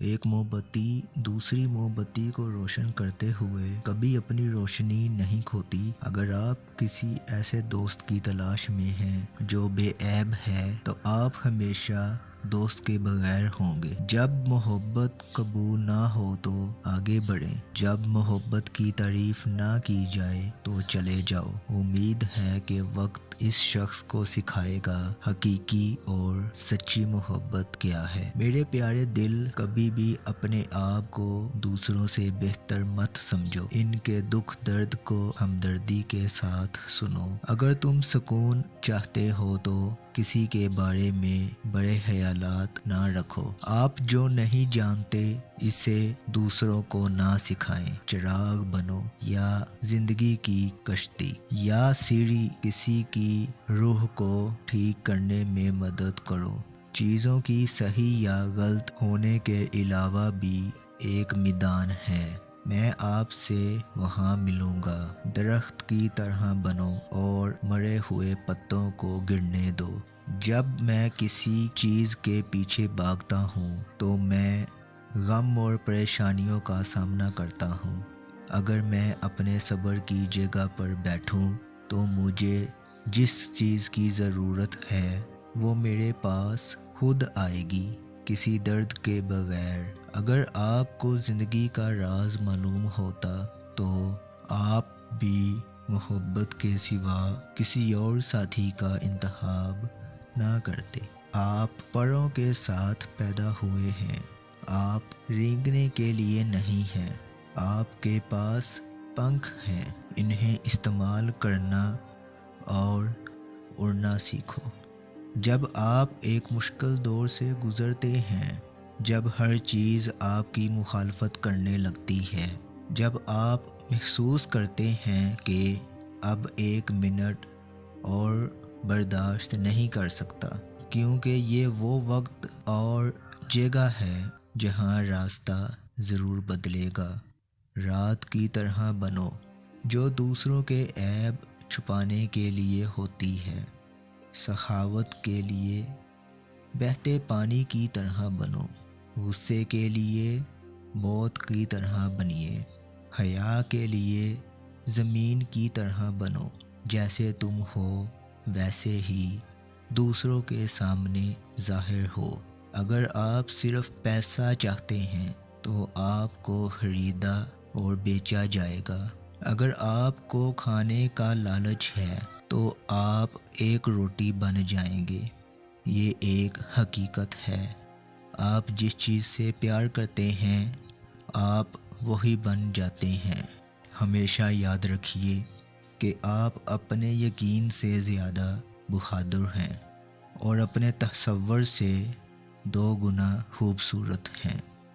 ایک موم بتی دوسری موم بتی کو روشن کرتے ہوئے کبھی اپنی روشنی نہیں کھوتی۔ اگر آپ کسی ایسے دوست کی تلاش میں ہیں جو بے عیب ہے تو آپ ہمیشہ دوست کے بغیر ہوں گے۔ جب محبت قبول نہ ہو تو آگے بڑھیں، جب محبت کی تعریف نہ کی جائے تو چلے جاؤ۔ امید ہے کہ وقت اس شخص کو سکھائے گا حقیقی اور سچی محبت کیا ہے۔ میرے پیارے دل، کبھی بھی اپنے آپ کو دوسروں سے بہتر مت سمجھو۔ ان کے دکھ درد کو ہمدردی کے ساتھ سنو۔ اگر تم سکون چاہتے ہو تو کسی کے بارے میں بڑے خیالات نہ رکھو۔ آپ جو نہیں جانتے اسے دوسروں کو نہ سکھائیں۔ چراغ بنو یا زندگی کی کشتی یا سیڑھی، کسی کی روح کو ٹھیک کرنے میں مدد کرو۔ چیزوں کی صحیح یا غلط ہونے کے علاوہ بھی ایک میدان ہے، میں آپ سے وہاں ملوں گا۔ درخت کی طرح بنو اور مرے ہوئے پتوں کو گرنے دو۔ جب میں کسی چیز کے پیچھے بھاگتا ہوں تو میں غم اور پریشانیوں کا سامنا کرتا ہوں۔ اگر میں اپنے صبر کی جگہ پر بیٹھوں تو مجھے جس چیز کی ضرورت ہے وہ میرے پاس خود آئے گی، کسی درد کے بغیر۔ اگر آپ کو زندگی کا راز معلوم ہوتا تو آپ بھی محبت کے سوا کسی اور ساتھی کا انتخاب نہ کرتے۔ آپ پروں کے ساتھ پیدا ہوئے ہیں، آپ رینگنے کے لیے نہیں ہیں۔ آپ کے پاس پنکھ ہیں، انہیں استعمال کرنا اور اڑنا سیکھو۔ جب آپ ایک مشکل دور سے گزرتے ہیں، جب ہر چیز آپ کی مخالفت کرنے لگتی ہے، جب آپ محسوس کرتے ہیں کہ اب ایک منٹ اور برداشت نہیں کر سکتا، کیونکہ یہ وہ وقت اور جگہ ہے جہاں راستہ ضرور بدلے گا۔ رات کی طرح بنو جو دوسروں کے عیب چھپانے کے لیے ہوتی ہے۔ سخاوت کے لیے بہتے پانی کی طرح بنو، غصے کے لیے موت کی طرح بنیے۔ حیا کے لیے زمین کی طرح بنو، جیسے تم ہو ویسے ہی دوسروں کے سامنے ظاہر ہو۔ اگر آپ صرف پیسہ چاہتے ہیں تو آپ کو خریدا اور بیچا جائے گا۔ اگر آپ کو کھانے کا لالچ ہے تو آپ ایک روٹی بن جائیں گے۔ یہ ایک حقیقت ہے، آپ جس چیز سے پیار کرتے ہیں آپ وہی بن جاتے ہیں۔ ہمیشہ یاد رکھیے کہ آپ اپنے یقین سے زیادہ بہادر ہیں اور اپنے تصور سے 2 گنا خوبصورت ہیں۔